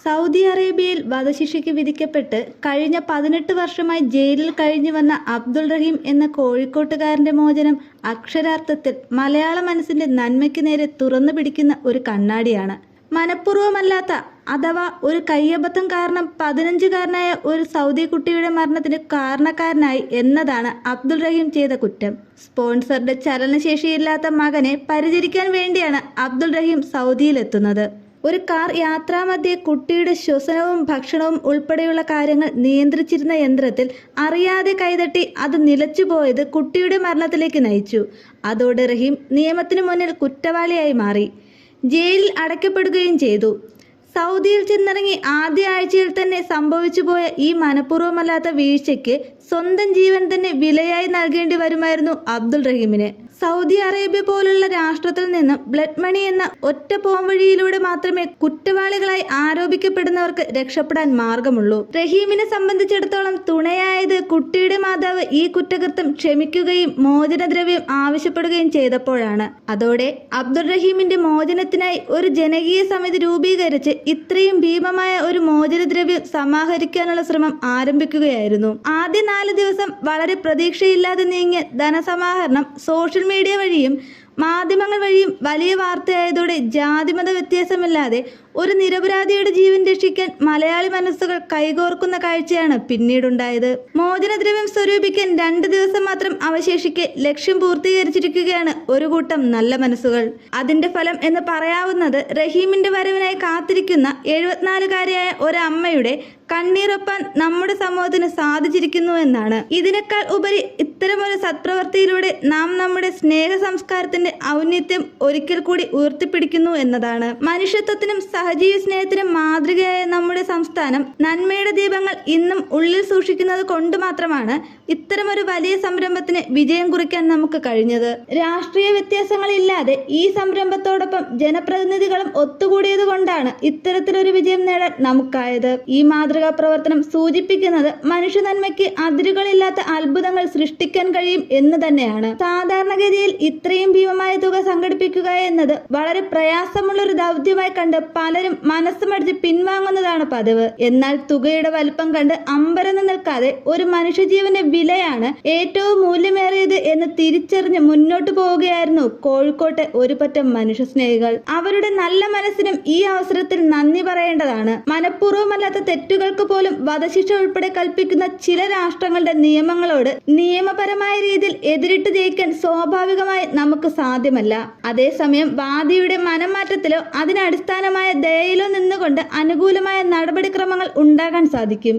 Saudi അറേബ്യയിൽ വധശിക്ഷയ്ക്ക് വിധിക്കപ്പെട്ട് കഴിഞ്ഞ 18 വർഷമായി ജയിലിൽ കഴിഞ്ഞു വന്ന അബ്ദുൾ റഹീം എന്ന കോഴിക്കോട്ടുകാരന്റെ മോചനം അക്ഷരാർത്ഥത്തിൽ മലയാള മനസ്സിന്റെ നന്മയ്ക്ക് നേരെ തുറന്നു പിടിക്കുന്ന ഒരു കണ്ണാടിയാണ്. മനഃപൂർവ്വമല്ലാത്ത അഥവാ ഒരു കയ്യബദ്ധം കാരണം 15കാരനായ ഒരു സൗദി കുട്ടിയുടെ മരണത്തിന് കാരണക്കാരനായി എന്നതാണ് അബ്ദുൾ റഹീം ചെയ്ത കുറ്റം. സ്പോൺസറുടെ ചലനശേഷിയില്ലാത്ത മകനെ പരിചരിക്കാൻ വേണ്ടിയാണ് അബ്ദുൾ റഹീം സൗദിയിലെത്തുന്നത്. ഒരു കാർ യാത്രാമധ്യേ കുട്ടിയുടെ ശ്വസനവും ഭക്ഷണവും ഉൾപ്പെടെയുള്ള കാര്യങ്ങൾ നിയന്ത്രിച്ചിരുന്ന യന്ത്രത്തിൽ അറിയാതെ കൈതട്ടി അത് നിലച്ചുപോയത് കുട്ടിയുടെ മരണത്തിലേക്ക് നയിച്ചു. അതോടെ റഹീം നിയമത്തിനു മുന്നിൽ കുറ്റവാളിയായി മാറി ജയിലിൽ അടയ്ക്കപ്പെടുകയും ചെയ്തു. സൗദിയിൽ ചെന്നിറങ്ങി ആദ്യ ആഴ്ചയിൽ തന്നെ സംഭവിച്ചുപോയ ഈ മനഃപൂർവ്വമല്ലാത്ത വീഴ്ചയ്ക്ക് സ്വന്തം ജീവൻ തന്നെ വിലയായി നൽകേണ്ടി വരുമായിരുന്നു അബ്ദുൾ റഹീമിന്. സൗദി അറേബ്യ പോലുള്ള രാഷ്ട്രത്തിൽ നിന്നും ബ്ലഡ് മണി എന്ന ഒറ്റ പോംവഴിയിലൂടെ മാത്രമേ കുറ്റവാളികളായി ആരോപിക്കപ്പെടുന്നവർക്ക് രക്ഷപ്പെടാൻ മാർഗമുള്ളൂ. റഹീമിനെ സംബന്ധിച്ചിടത്തോളം തുണയായത് കുട്ടിയുടെ മാതാവ് ഈ കുറ്റകൃത്യം ക്ഷമിക്കുകയും മോചനദ്രവ്യം ആവശ്യപ്പെടുകയും ചെയ്തപ്പോഴാണ്. അതോടെ അബ്ദുൾ റഹീമിന്റെ മോചനത്തിനായി ഒരു ജനകീയ സമിതി രൂപീകരിച്ച് ഇത്രയും ഭീമമായ ഒരു മോചനദ്രവ്യം സമാഹരിക്കാനുള്ള ശ്രമം ആരംഭിക്കുകയായിരുന്നു. ആദ്യ 4 ദിവസം വളരെ പ്രതീക്ഷയില്ലാതെ നീങ്ങിയ ധനസമാഹരണം സോഷ്യൽ മീഡിയ വഴിയും മാധ്യമങ്ങൾ വഴിയും വലിയ വാർത്തയായതോടെ ജാതിമത വ്യത്യാസമില്ലാതെ ഒരു നിരപരാധിയുടെ ജീവൻ രക്ഷിക്കാൻ മലയാളി മനസ്സുകൾ കൈകോർക്കുന്ന കാഴ്ചയാണ് പിന്നീടുണ്ടായത്. മോചനദ്രവ്യം സ്വരൂപിക്കാൻ 2 ദിവസം മാത്രം അവശേഷിക്കെ ലക്ഷ്യം പൂർത്തീകരിച്ചിരിക്കുകയാണ് ഒരു കൂട്ടം നല്ല മനസ്സുകൾ. അതിന്റെ ഫലം എന്ന് പറയാവുന്നത് റഹീമിന്റെ വരവിനായി കാത്തിരിക്കുന്ന 74കാരിയായ ഒരമ്മയുടെ കണ്ണീരൊപ്പാൻ നമ്മുടെ സമൂഹത്തിന് സാധിച്ചിരിക്കുന്നു എന്നാണ്. ഇതിനേക്കാൾ ഉപരി ഇത്തരമൊരു സത്പ്രവൃത്തിയിലൂടെ നാം നമ്മുടെ സ്നേഹ സംസ്കാരത്തിന്റെ ഔന്നത്യം ഒരിക്കൽ കൂടി ഉയർത്തിപ്പിടിക്കുന്നു എന്നതാണ്. മനുഷ്യത്വത്തിനും സഹജീവി സ്നേഹത്തിനും മാതൃകയായ നമ്മുടെ സംസ്ഥാനം നന്മയുടെ ദീപങ്ങൾ ഇന്നും ഉള്ളിൽ സൂക്ഷിക്കുന്നത് കൊണ്ട് മാത്രമാണ് ഇത്തരമൊരു വലിയ സംരംഭത്തിന് വിജയം കുറിക്കാൻ നമുക്ക് കഴിഞ്ഞത്. രാഷ്ട്രീയ വ്യത്യാസങ്ങളില്ലാതെ ഈ സംരംഭത്തോടൊപ്പം ജനപ്രതിനിധികളും ഒത്തുകൂടിയത് കൊണ്ടാണ് ഇത്തരത്തിലൊരു വിജയം നേടാൻ നമുക്കായത്. ഈ മാതൃകാ പ്രവർത്തനം സൂചിപ്പിക്കുന്നത് മനുഷ്യ നന്മയ്ക്ക് അതിരുകളില്ലാത്ത അത്ഭുതങ്ങൾ സൃഷ്ടിക്കാൻ കഴിയും എന്ന് തന്നെയാണ്. സാധാരണഗതിയിൽ ഇത്രയും ഭീമമായ തുക സംഘടിപ്പിക്കുക എന്നത് വളരെ പ്രയാസമുള്ളൊരു ദൗത്യമായി കണ്ട് പലരും മനസ്സുമടിച്ച് പിൻവാങ്ങുന്നതാണ് പതിവ്. എന്നാൽ തുകയുടെ വലിപ്പം കണ്ട് അമ്പരന്ന് നിൽക്കാതെ ഒരു മനുഷ്യജീവന്റെ വിലയാണ് ഏറ്റവും മൂല്യമേറിയത് എന്ന് തിരിച്ചറിഞ്ഞ് മുന്നോട്ട് പോവുകയായിരുന്നു കോഴിക്കോട്ടെ ഒരു പറ്റം മനുഷ്യസ്നേഹികൾ. അവരുടെ നല്ല മനസ്സിനും ഈ അവസരത്തിൽ നന്ദി പറയേണ്ടതാണ്. മനഃപൂർവ്വമല്ലാത്ത തെറ്റുകൾക്ക് പോലും വധശിക്ഷ ഉൾപ്പെടെ കൽപ്പിക്കുന്ന ചില രാഷ്ട്രങ്ങളുടെ നിയമങ്ങളോട് നിയമപരമായ രീതിയിൽ എതിരിട്ട് ജയിക്കാൻ സ്വാഭാവികമായി നമുക്ക് സാധ്യമല്ല. അതേസമയം വാദിയുടെ മനംമാറ്റത്തിലോ അതിനടിസ്ഥാനമായ ദയയിലോ നിന്നുകൊണ്ട് അനുകൂലമായ നടപടിക്രമങ്ങൾ ഉണ്ടാകാൻ സാധിക്കും.